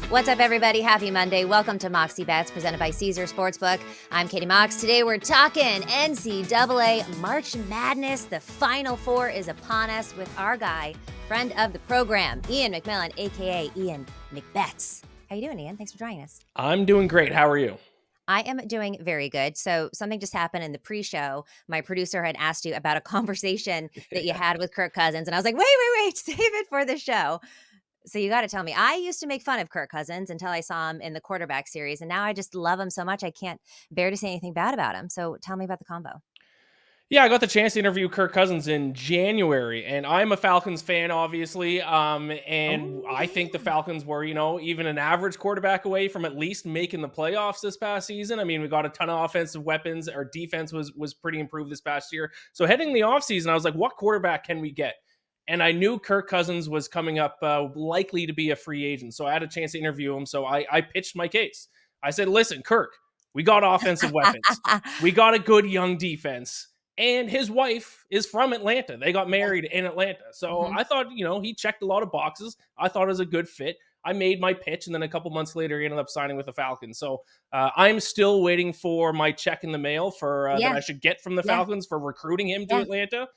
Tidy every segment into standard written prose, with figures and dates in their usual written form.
What's up, everybody? Happy Monday. Welcome to Moxie Bets, presented by Caesar Sportsbook. I'm Katie Mox. Today we're talking NCAA March Madness. The Final Four is upon us with our guy, friend of the program, Iain MacMillan, a.k.a. Iain MacBets. How you doing, Iain? Thanks for joining us. I'm doing great. How are you? I am doing very good. So something just happened in the pre-show. My producer had asked you about a conversation that you had with Kirk Cousins, and I was like, wait, save it for the show. So you got to tell me, I used to make fun of Kirk Cousins until I saw him in the quarterback series, and now I just love him so much I can't bear to say anything bad about him. So tell me about the combo. Yeah, I got the chance to interview Kirk Cousins in January, and I'm a Falcons fan, obviously. And I think the Falcons were, even an average quarterback away from at least making the playoffs this past season. I mean, we got a ton of offensive weapons. Our defense was pretty improved this past year. So heading the offseason, I was like, what quarterback can we get? And I knew Kirk Cousins was coming up, likely to be a free agent. So I had a chance to interview him. So I pitched my case. I said, listen, Kirk, we got offensive weapons. We got a good young defense. And his wife is from Atlanta. They got married in Atlanta. So I thought, he checked a lot of boxes. I thought it was a good fit. I made my pitch, and then a couple months later, he ended up signing with the Falcons. So I'm still waiting for my check in the mail that I should get from the Falcons for recruiting him to Atlanta.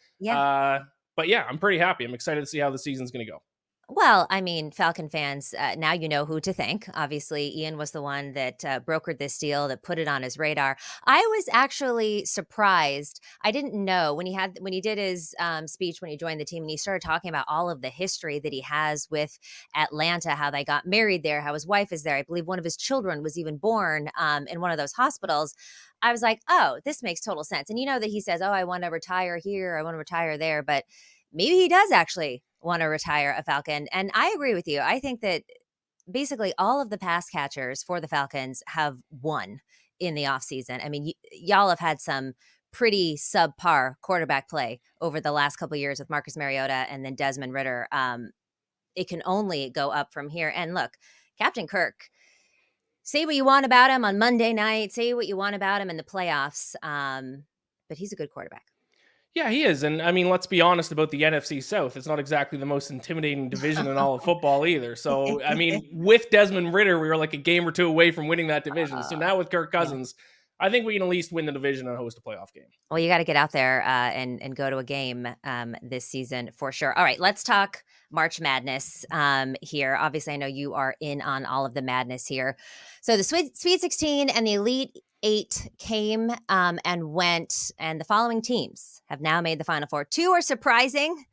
But yeah, I'm pretty happy. I'm excited to see how the season's going to go. Well, I mean, Falcon fans, now you know who to thank. Obviously, Iain was the one that brokered this deal, that put it on his radar. I was actually surprised. I didn't know when he did his speech when he joined the team, and he started talking about all of the history that he has with Atlanta, how they got married there, how his wife is there. I believe one of his children was even born in one of those hospitals. I was like, oh, this makes total sense. And you know that he says, oh, I want to retire here, I want to retire there, but maybe he does actually want to retire a Falcon. And I agree with you. I think that basically all of the pass catchers for the Falcons have won in the offseason. I mean, y'all have had some pretty subpar quarterback play over the last couple of years with Marcus Mariota and then Desmond Ridder. It can only go up from here. And look, Captain Kirk, say what you want about him on Monday night, say what you want about him in the playoffs, but he's a good quarterback. Yeah, he is. And I mean, let's be honest about the NFC South. It's not exactly the most intimidating division in all of football either. So, I mean, with Desmond Ridder, we were like a game or two away from winning that division. So now with Kirk Cousins, I think we can at least win the division and host a playoff game. Well, you got to get out there and go to a game this season for sure. All right, let's talk March Madness here. Obviously, I know you are in on all of the madness here. So the Sweet 16 and the Elite 8 came and went, and the following teams have now made the Final Four. 2 are surprising.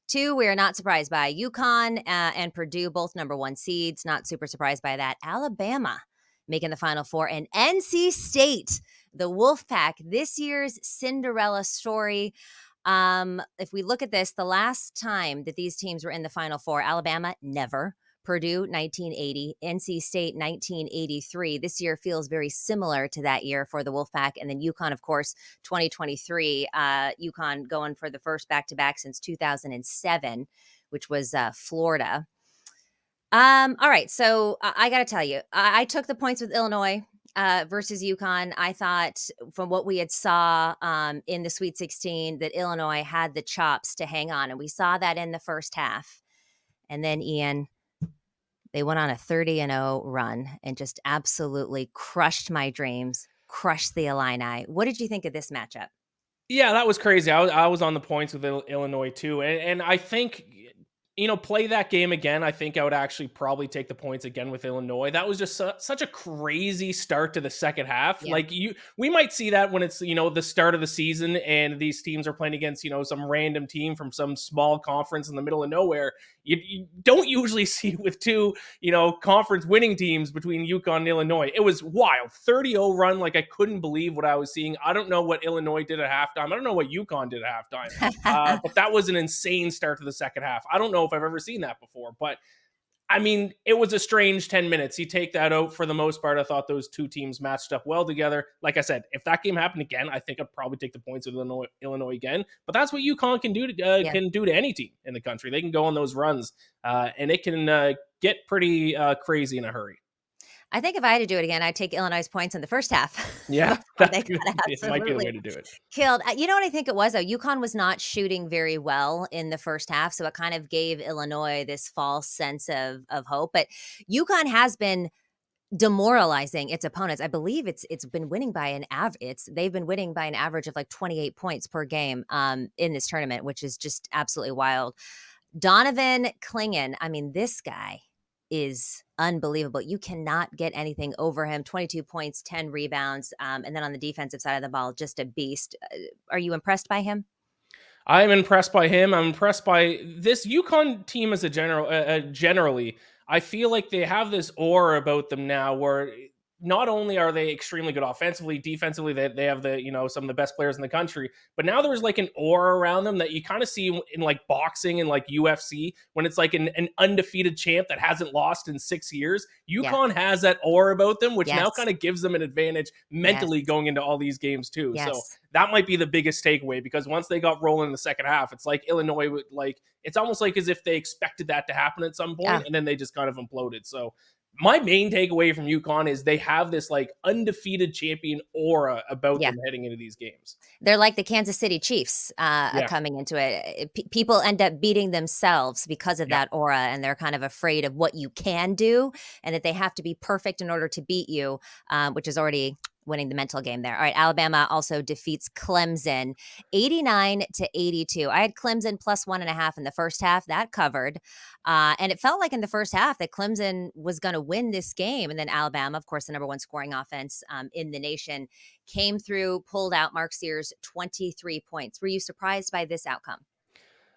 2 we are not surprised by. UConn and Purdue, both number 1 seeds. Not super surprised by that. Alabama making the Final Four, and NC State, the Wolfpack, this year's Cinderella story. If we look at this, the last time that these teams were in the Final Four, Alabama, never. Purdue, 1980. NC State, 1983. This year feels very similar to that year for the Wolfpack. And then UConn, of course, 2023. UConn going for the first back-to-back since 2007, which was Florida. All right. So I got to tell you, I took the points with Illinois versus UConn. I thought from what we had saw in the Sweet 16 that Illinois had the chops to hang on. And we saw that in the first half. And then, Iain, they went on a 30-0 run and just absolutely crushed my dreams, crushed the Illini. What did you think of this matchup? Yeah, that was crazy. I was on the points with Illinois too. And I think, play that game again. I think I would actually probably take the points again with Illinois. That was just such a crazy start to the second half. Yeah. We might see that when it's, the start of the season and these teams are playing against, some random team from some small conference in the middle of nowhere. You don't usually see with 2, conference winning teams between UConn and Illinois. It was wild. 30-0 run. Like, I couldn't believe what I was seeing. I don't know what Illinois did at halftime. I don't know what UConn did at halftime. But that was an insane start to the second half. I don't know if I've ever seen that before, but I mean, it was a strange 10 minutes. You take that out for the most part. I thought those 2 teams matched up well together. Like I said, if that game happened again, I think I'd probably take the points with Illinois again. But that's what UConn can do to any team in the country. They can go on those runs, and it can get pretty crazy in a hurry. I think if I had to do it again, I'd take Illinois' points in the first half Yeah, before that's they good. got It might be the absolutely way to do it. killed. You know what I think it was, though? UConn was not shooting very well in the first half, so it kind of gave Illinois this false sense of hope. But UConn has been demoralizing its opponents. I believe it's been winning by an average. They've been winning by an average of like 28 points per game in this tournament, which is just absolutely wild. Donovan Clingan, I mean, this guy is unbelievable. You cannot get anything over him. 22 points, 10 rebounds, and then on the defensive side of the ball, just a beast. Are you impressed by him? I'm impressed by him. I'm impressed by this UConn team as a generally. I feel like they have this aura about them now where not only are they extremely good offensively, defensively, they have the, some of the best players in the country, but now there's like an aura around them that you kind of see in like boxing and like UFC when it's like an undefeated champ that hasn't lost in 6 years. Yeah. UConn has that aura about them, which now Yes. kind of gives them an advantage Yes. mentally going into all these games too. So Yes. that might be the biggest takeaway, because once they got rolling in the second half, it's like Illinois would like, it's almost like as if they expected that to happen at some point Yeah. and then they just kind of imploded. So my main takeaway from UConn is they have this like undefeated champion aura about Yeah. them heading into these games. They're like the Kansas City Chiefs Yeah. coming into it. People end up beating themselves because of Yeah. that aura, and they're kind of afraid of what you can do, and that they have to be perfect in order to beat you, which is already winning the mental game there. All right, Alabama also defeats Clemson 89-82. I had Clemson plus 1.5 in the first half. That covered. And it felt like in the first half that Clemson was going to win this game. And then Alabama, of course, the number one scoring offense in the nation, came through, pulled out Mark Sears 23 points. Were you surprised by this outcome?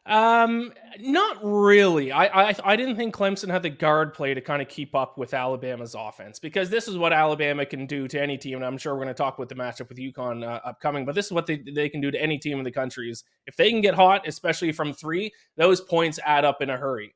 Not really. I didn't think Clemson had the guard play to kind of keep up with Alabama's offense, because this is what Alabama can do to any team. And I'm sure we're going to talk about the matchup with UConn upcoming, but this is what they can do to any team in the country is if they can get hot, especially from three, those points add up in a hurry.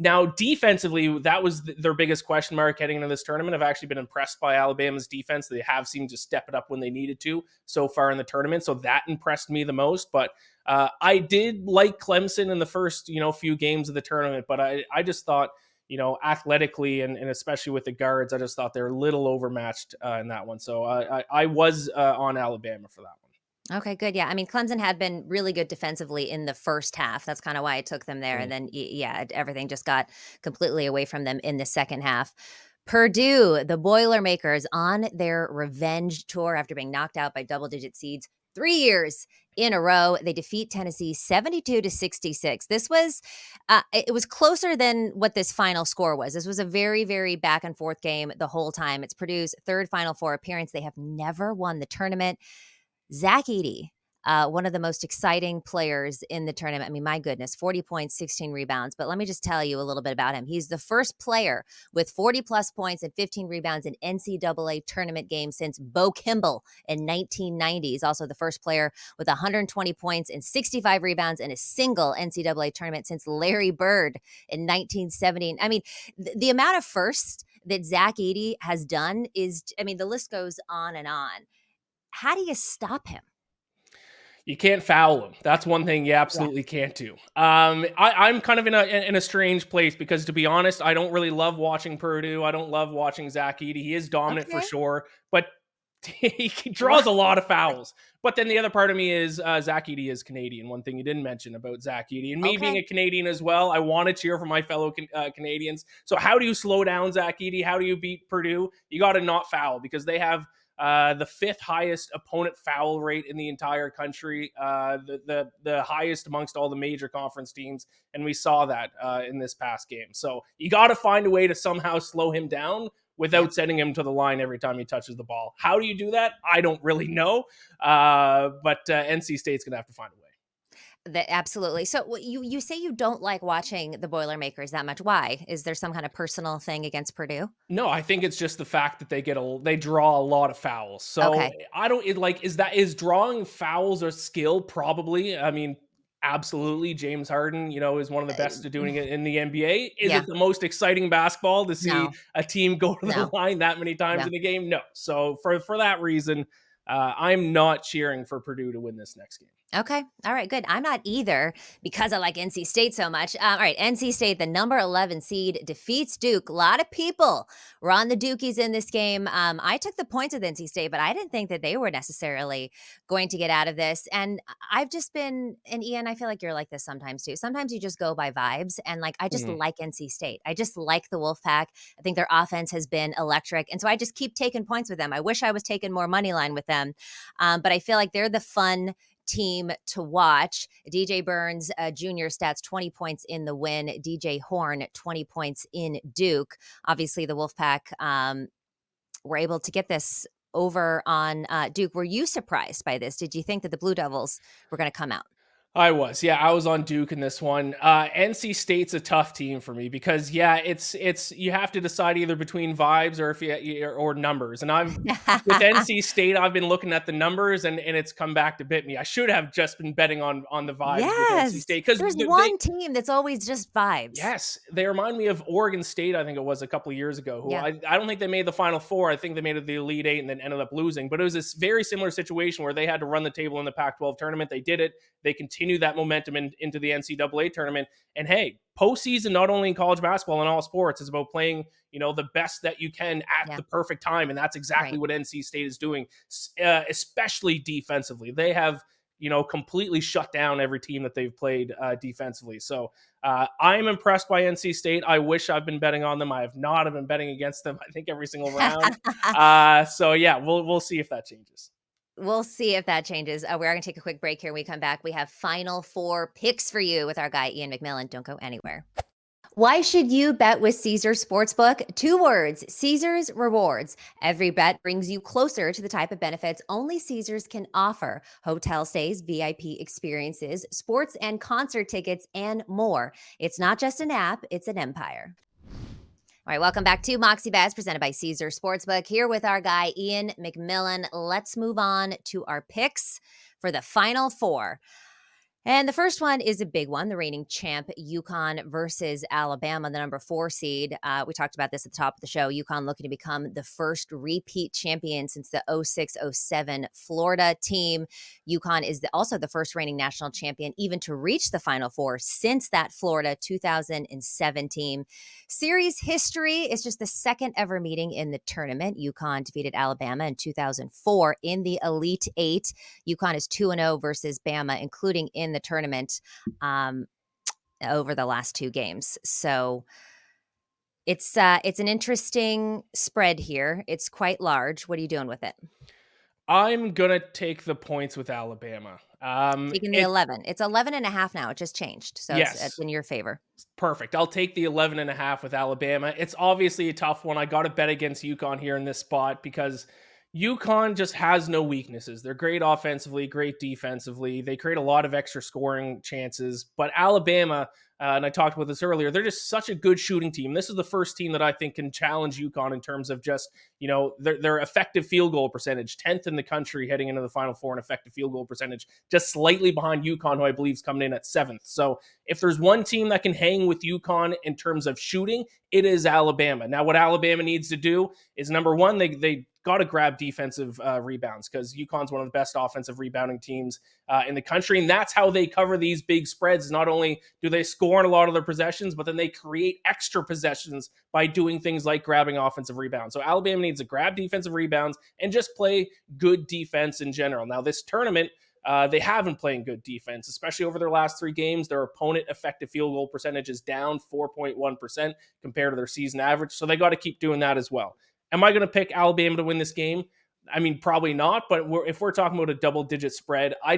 Now, defensively, that was their biggest question mark heading into this tournament. I've actually been impressed by Alabama's defense. They have seemed to step it up when they needed to so far in the tournament. So that impressed me the most. But I did like Clemson in the first, few games of the tournament. But I just thought, athletically and especially with the guards, I just thought they were a little overmatched in that one. So I was on Alabama for that one. Okay, good. Yeah. I mean, Clemson had been really good defensively in the first half. That's kind of why I took them there. And Mm. then, yeah, everything just got completely away from them in the second half. Purdue, the Boilermakers, on their revenge tour after being knocked out by double digit seeds 3 years in a row. They defeat Tennessee 72-66. This was, it was closer than what this final score was. This was a very, very back and forth game the whole time. It's Purdue's third Final Four appearance. They have never won the tournament. Zach Edey, one of the most exciting players in the tournament. I mean, my goodness, 40 points, 16 rebounds. But let me just tell you a little bit about him. He's the first player with 40 plus points and 15 rebounds in NCAA tournament games since Bo Kimball in 1990. He's also the first player with 120 points and 65 rebounds in a single NCAA tournament since Larry Bird in 1970. I mean, the amount of firsts that Zach Edey has done is, I mean, the list goes on and on. How do you stop him? You can't foul him. That's one thing you Yeah. absolutely can't do. I'm kind of in a strange place because, to be honest, I don't really love watching Purdue. I don't love watching Zach Edey. He is dominant for Okay. sure, but he draws What? a lot of fouls. But then the other part of me is Zach Edey is Canadian. One thing you didn't mention about Zach Edey, and me being Okay. a Canadian as well, I want to cheer for my fellow Canadians. So how do you slow down Zach Edey? How do you beat Purdue? You got to not foul, because they have the fifth highest opponent foul rate in the entire country, the highest amongst all the major conference teams, and we saw that in this past game. So you got to find a way to somehow slow him down without Yep. sending him to the line every time he touches the ball. How do you do that? I don't really know, but NC State's gonna have to find a way. Absolutely. So you say you don't like watching the Boilermakers that much. Why? Is there some kind of personal thing against Purdue? No, I think it's just the fact that they draw a lot of fouls. So Okay. I don't is drawing fouls a skill? Probably. I mean, absolutely. James Harden, is one of the best at doing it in the NBA. Is Yeah. it the most exciting basketball to see No. a team go to the No. line that many times No. in a game? No. So for that reason, I'm not cheering for Purdue to win this next game. Okay. All right. Good. I'm not either because I like NC State so much. All right. NC State, the number 11 seed, defeats Duke. A lot of people were on the Dukies in this game. I took the points with NC State, but I didn't think that they were necessarily going to get out of this. And I've just been, and Ian, I feel like you're like this sometimes too. Sometimes you just go by vibes. And like, I just Mhm. like NC State. I just like the Wolfpack. I think their offense has been electric. And so I just keep taking points with them. I wish I was taking more money line with them. But I feel like they're the fun team to watch. DJ Burns Jr. stats 20 points in the win. DJ Horn 20 points in Duke. Obviously, the Wolfpack were able to get this over on Duke. Were you surprised by this? Did you think that the Blue Devils were going to come out? I was, yeah, I was on Duke in this one. NC State's a tough team for me because, yeah, it's you have to decide either between vibes or if or numbers. And I've with NC State, I've been looking at the numbers and it's come back to bit me. I should have just been betting on the vibes with NC Yes. State because There's they one team that's always just vibes. yes, they remind me of Oregon State, I think it was a couple of years ago, who Yeah. I don't think they made the Final Four. I think they made it the Elite Eight and then ended up losing. But it was this very similar situation where they had to run the table in the Pac-12 tournament. They did it. They continued that momentum into the NCAA tournament. And hey, postseason, not only in college basketball and all sports, is about playing, the best that you can at Yeah. the perfect time. And that's exactly Right. what NC State is doing, especially defensively. They have, completely shut down every team that they've played defensively. So I'm impressed by NC State. I wish I've been betting on them. I have not. I've been betting against them, I think, every single round. So yeah, we'll see if that changes. We'll see if that changes. We are going to take a quick break here. When we come back, we have Final Four picks for you with our guy, Iain MacMillan. Don't go anywhere. Why should you bet with Caesars Sportsbook? 2 words, Caesars Rewards. Every bet brings you closer to the type of benefits only Caesars can offer. Hotel stays, VIP experiences, sports and concert tickets, and more. It's not just an app, it's an empire. All right, welcome back to Moxie Bets, presented by Caesars Sportsbook. Here with our guy, Iain MacMillan. Let's move on to our picks for the Final Four. And the first one is a big one, the reigning champ, UConn versus Alabama, the number 4 seed. We talked about this at the top of the show. UConn looking to become the first repeat champion since the 06-07 Florida team. UConn is also the first reigning national champion even to reach the Final Four since that Florida 2007 team. Series history is just the second ever meeting in the tournament. UConn defeated Alabama in 2004 in the Elite Eight. UConn is 2-0 versus Bama, including in the tournament over the last 2 games. So it's an interesting spread here. It's quite large. What are you doing with it? I'm gonna take the points with Alabama. Taking the It 11. It's 11.5 now. It just changed. So it's yes, in your favor. perfect. I'll take the 11.5 with Alabama. It's obviously a tough one. I got to bet against UConn here in this spot because UConn just has no weaknesses. They're great offensively, great defensively. They create a lot of extra scoring chances. But Alabama, and I talked about this earlier, they're just such a good shooting team. This is the first team that I think can challenge UConn in terms of just, their effective field goal percentage, 10th in the country heading into the Final Four in effective field goal percentage, just slightly behind UConn, who I believe is coming in at 7th. So if there's one team that can hang with UConn in terms of shooting, it is Alabama. Now, what Alabama needs to do is, number one, they got to grab defensive rebounds because UConn's one of the best offensive rebounding teams in the country. And that's how they cover these big spreads. Not only do they score in a lot of their possessions, but then they create extra possessions by doing things like grabbing offensive rebounds. So Alabama needs to grab defensive rebounds and just play good defense in general. Now, this tournament, they haven't playing good defense, especially over their last 3 games. Their opponent effective field goal percentage is down 4.1% compared to their season average. So they got to keep doing that as well. Am I going to pick Alabama to win this game? I mean, probably not. But if we're talking about a double-digit spread, I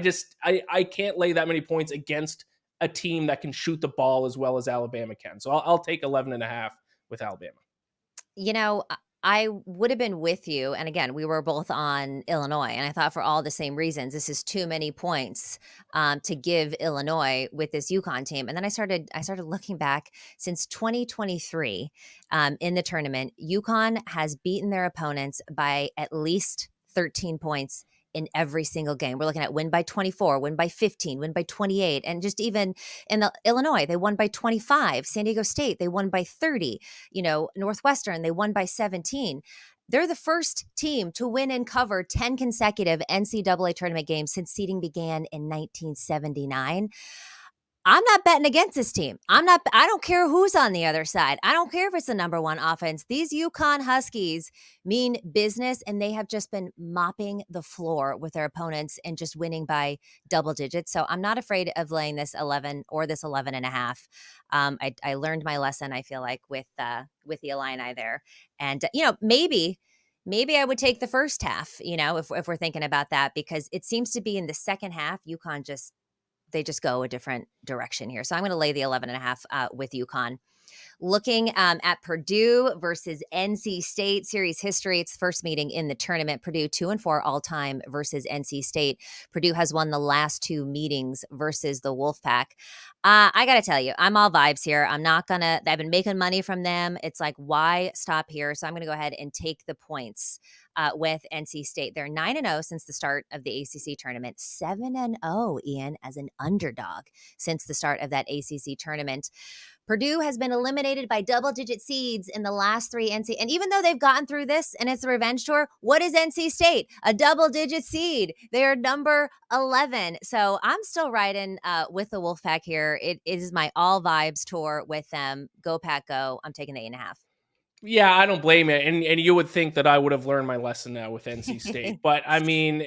can't lay that many points against a team that can shoot the ball as well as Alabama can. So I'll take 11.5 with Alabama. I would have been with you. And again, we were both on Illinois. And I thought for all the same reasons, this is too many points to give Illinois with this UConn team. And then I started looking back since 2023 in the tournament. UConn has beaten their opponents by at least 13 points in every single game. We're looking at win by 24, win by 15, win by 28. And just even in Illinois, they won by 25. San Diego State, they won by 30. Northwestern, they won by 17. They're the first team to win and cover 10 consecutive NCAA tournament games since seeding began in 1979. I'm not betting against this team. I don't care who's on the other side. I don't care if it's the number one offense. These UConn Huskies mean business, and they have just been mopping the floor with their opponents and just winning by double digits. So I'm not afraid of laying this 11 or this 11 and a half. I learned my lesson, I feel like, with the Illini there. And, maybe I would take the first half, if we're thinking about that, because it seems to be in the second half, UConn they just go a different direction here. So I'm going to lay the 11 and a half with UConn. Looking at Purdue versus NC State series history, it's the first meeting in the tournament. Purdue 2-4 all time versus NC State. Purdue has won the last two meetings versus the Wolfpack. I got to tell you, I'm all vibes here. I've been making money from them. It's like, why stop here? So I'm going to go ahead and take the points with NC State. They're 9-0 since the start of the ACC tournament, 7-0, Ian, as an underdog since the start of that ACC tournament. Purdue has been eliminated by double-digit seeds in the last three NC. And even though they've gotten through this and it's a revenge tour, what is NC State? A double-digit seed. They are number 11. So I'm still riding with the Wolfpack here. It is my all vibes tour with them. Go Pack, go. I'm taking the 8.5. Yeah, I don't blame it. And you would think that I would have learned my lesson now with NC State. But I mean,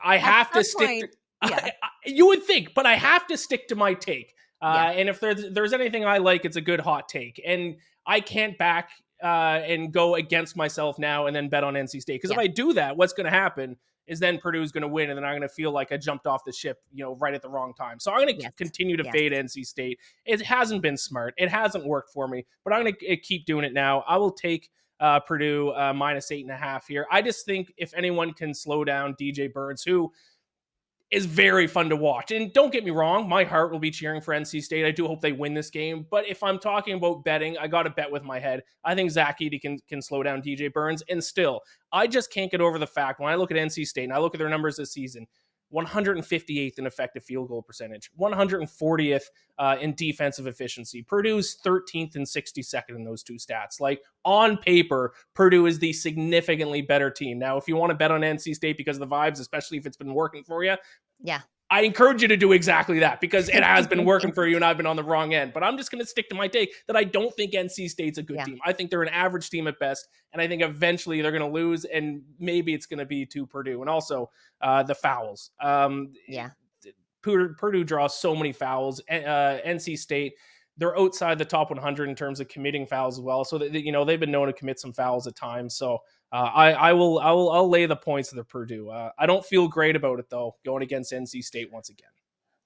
I have to stick to, yeah. You would think, but I have to stick to my take. Yeah. And if there's anything I like, it's a good hot take. And I can't back and go against myself now and then bet on NC State. Because if I do that, what's going to happen is then Purdue's going to win, and then I'm going to feel like I jumped off the ship, right at the wrong time. So I'm going to continue to fade NC State. It hasn't been smart. It hasn't worked for me, but I'm going to keep doing it now. I will take Purdue minus 8.5 here. I just think if anyone can slow down DJ Burns, who is very fun to watch. And don't get me wrong, my heart will be cheering for NC State. I do hope they win this game. But if I'm talking about betting, I got to bet with my head. I think Zach Edey can slow down DJ Burns. And still, I just can't get over the fact when I look at NC State and I look at their numbers this season, 158th in effective field goal percentage, 140th in defensive efficiency. Purdue's 13th and 62nd in those two stats. Like, on paper, Purdue is the significantly better team. Now, if you want to bet on NC State because of the vibes, especially if it's been working for you, I encourage you to do exactly that, because it has been working for you and I've been on the wrong end. But I'm just going to stick to my take that I don't think NC State's a good team. I think they're an average team at best, and I think eventually they're going to lose, and maybe it's going to be to Purdue. And also the fouls. Purdue draws so many fouls. NC State, they're outside the top 100 in terms of committing fouls as well. So that, they've been known to commit some fouls at times. So I'll lay the points to the Purdue. I don't feel great about it though, going against NC State once again.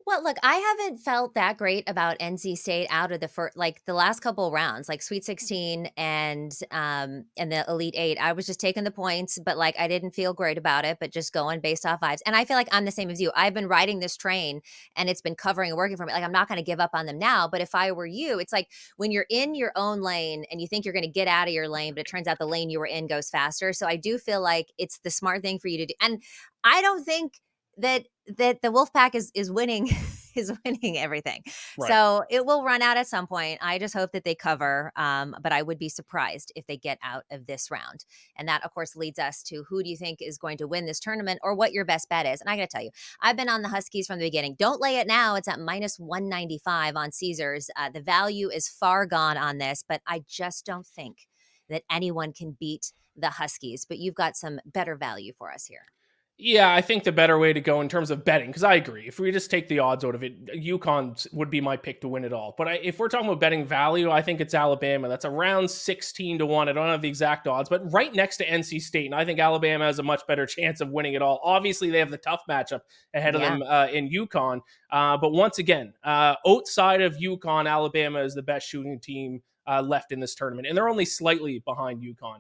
Well, look, I haven't felt that great about NC State out of the last couple rounds, like Sweet 16 and the Elite 8. I was just taking the points, but I didn't feel great about it, but just going based off vibes. And I feel like I'm the same as you. I've been riding this train and it's been covering and working for me. Like, I'm not going to give up on them now, but if I were you, it's like when you're in your own lane and you think you're going to get out of your lane, but it turns out the lane you were in goes faster. So I do feel like it's the smart thing for you to do. And I don't think that the Wolfpack is winning is winning everything. Right. So it will run out at some point. I just hope that they cover, but I would be surprised if they get out of this round. And that, of course, leads us to who do you think is going to win this tournament, or what your best bet is. And I got to tell you, I've been on the Huskies from the beginning. Don't lay it now. It's at minus 195 on Caesars. The value is far gone on this, but I just don't think that anyone can beat the Huskies. But you've got some better value for us here. Yeah, I think the better way to go in terms of betting, because I agree, if we just take the odds out of it, UConn would be my pick to win it all. But if we're talking about betting value, I think it's Alabama. That's around 16-1. I don't have the exact odds, but right next to NC State. And I think Alabama has a much better chance of winning it all. Obviously, they have the tough matchup ahead of them in UConn. But once again, outside of UConn, Alabama is the best shooting team left in this tournament. And they're only slightly behind UConn.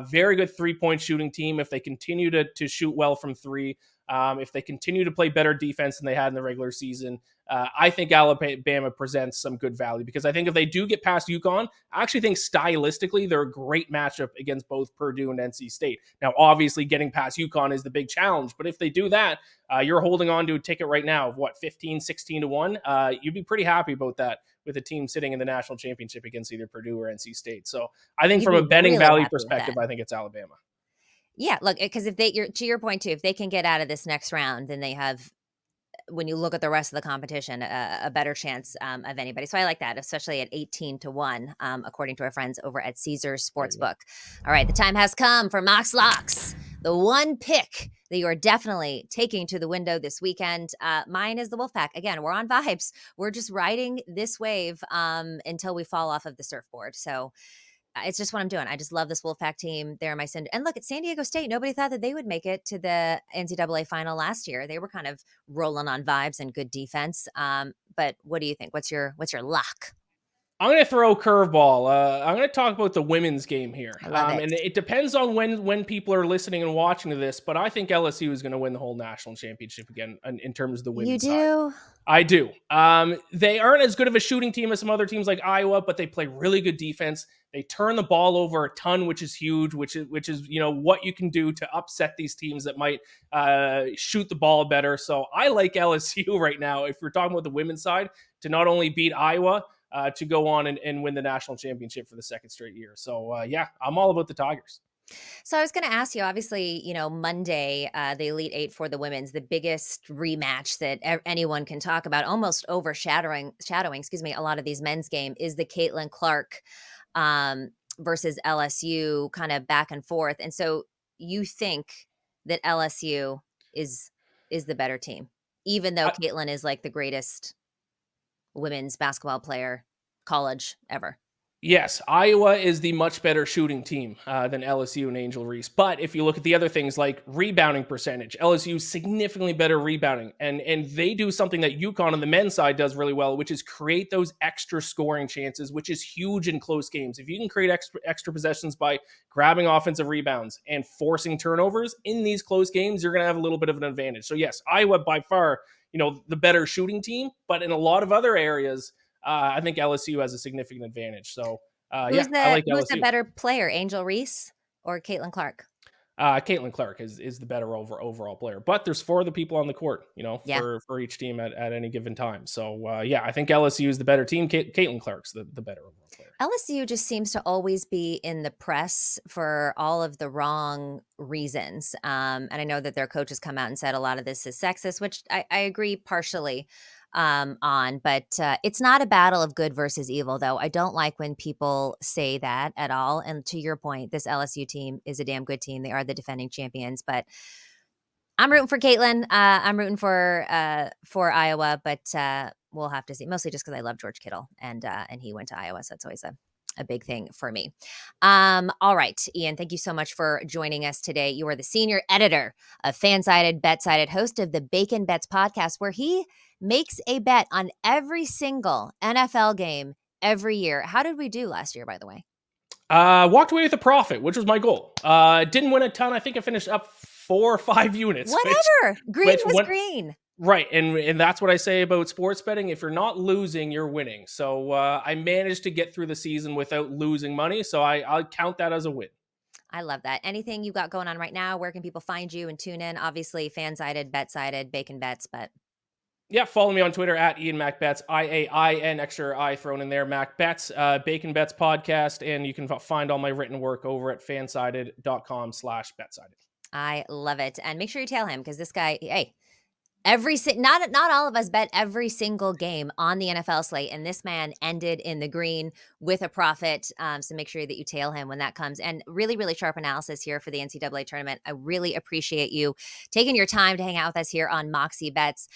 Very good 3-point shooting team. If they continue to shoot well from three, If they continue to play better defense than they had in the regular season, I think Alabama presents some good value, because I think if they do get past UConn, I actually think stylistically they're a great matchup against both Purdue and NC State. Now, obviously, getting past UConn is the big challenge, but if they do that, you're holding on to a ticket right now of 15, 16 to 1. You'd be pretty happy about that with a team sitting in the national championship against either Purdue or NC State. So I think You'd from be a betting really value happy with that. perspective, I think it's Alabama. Yeah, look, because if to your point too, if they can get out of this next round, then they have, when you look at the rest of the competition, a better chance of anybody. So I like that, especially at 18 to 1, according to our friends over at Caesars Sportsbook. All right, the time has come for Mox Locks, the one pick that you are definitely taking to the window this weekend. Mine is the Wolfpack. Again, we're on vibes. We're just riding this wave until we fall off of the surfboard. So it's just what I'm doing. I just love this Wolfpack team. They're my Cinder. And look, at San Diego State, nobody thought that they would make it to the NCAA final last year. They were kind of rolling on vibes and good defense. But what do you think? What's your lock? I'm going to throw a curveball. I'm going to talk about the women's game here. I love it. And it depends on when people are listening and watching to this, but I think LSU is going to win the whole national championship again in terms of the women's You side. do? I do. They aren't as good of a shooting team as some other teams like Iowa, but they play really good defense. They turn the ball over a ton, which is huge, which is what you can do to upset these teams that might shoot the ball better. So I like LSU right now, if we're talking about the women's side, to not only beat Iowa, to go on and win the national championship for the second straight year. So, yeah, I'm all about the Tigers. So I was going to ask you, obviously, Monday, the Elite Eight for the women's, the biggest rematch that anyone can talk about, almost overshadowing, a lot of these men's game, is the Caitlin Clark versus LSU kind of back and forth. And so you think that LSU is the better team, even though Caitlin is like the greatest women's basketball player college ever? Yes, Iowa is the much better shooting team than LSU and Angel Reese. But if you look at the other things like rebounding percentage, LSU is significantly better rebounding. And they do something that UConn on the men's side does really well, which is create those extra scoring chances, which is huge in close games. If you can create extra possessions by grabbing offensive rebounds and forcing turnovers in these close games, you're going to have a little bit of an advantage. So yes, Iowa by far, the better shooting team. But in a lot of other areas, I think LSU has a significant advantage. So, I like LSU. Who's the better player, Angel Reese or Caitlin Clark? Caitlin Clark is the better overall player. But there's 4 of the people on the court, for each team at any given time. So, I think LSU is the better team. Caitlin Clark's the better overall player. LSU just seems to always be in the press for all of the wrong reasons. And I know that their coach has come out and said a lot of this is sexist, which I agree partially on, but it's not a battle of good versus evil, though. I don't like when people say that at all. And to your point, this LSU team is a damn good team. They are the defending champions, but I'm rooting for Caitlin. I'm rooting for Iowa, but we'll have to see. Mostly just because I love George Kittle, and he went to Iowa, so that's always a big thing for me. All right, Iain, thank you so much for joining us today. You are the senior editor of Fansided, BetSided, host of the Bacon Bets podcast, where he makes a bet on every single NFL game every year. How did we do last year, by the way? Walked away with a profit, which was my goal. Didn't win a ton. I think I finished up 4 or 5 units. Whatever. Green was green. Right. And that's what I say about sports betting. If you're not losing, you're winning. So I managed to get through the season without losing money. So I'll count that as a win. I love that. Anything you got going on right now? Where can people find you and tune in? Obviously, Fansided, BetSided, Bacon Bets, but... Yeah, follow me on Twitter at Iain MacBets, IAIN, extra I thrown in there, MacBets, Bacon Bets podcast, and you can find all my written work over at fansided.com/betsided. I love it. And make sure you tell him, because this guy, hey, not all of us bet every single game on the NFL slate, and this man ended in the green with a profit. So make sure that you tail him when that comes. And really, really sharp analysis here for the NCAA tournament. I really appreciate you taking your time to hang out with us here on Moxie Bets.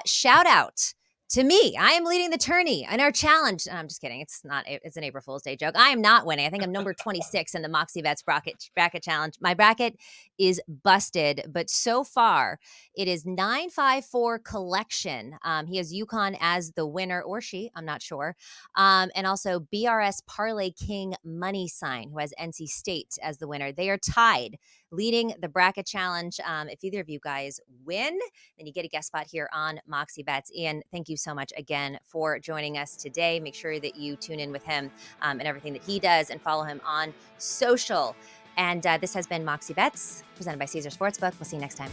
Shout out To me, I am leading the tourney in our challenge. I'm just kidding. It's not. It's an April Fool's Day joke. I am not winning. I think I'm number 26 in the Moxie Bets bracket challenge. My bracket is busted, but so far it is 954 collection. He has UConn as the winner, or she. I'm not sure. And also BRS Parlay King Money Sign, who has NC State as the winner. They are tied, leading the bracket challenge. If either of you guys win, then you get a guest spot here on Moxie Bets. Iain, thank you so much again for joining us today. Make sure that you tune in with him and everything that he does and follow him on social. And this has been Moxie Bets, presented by Caesar Sportsbook. We'll see you next time.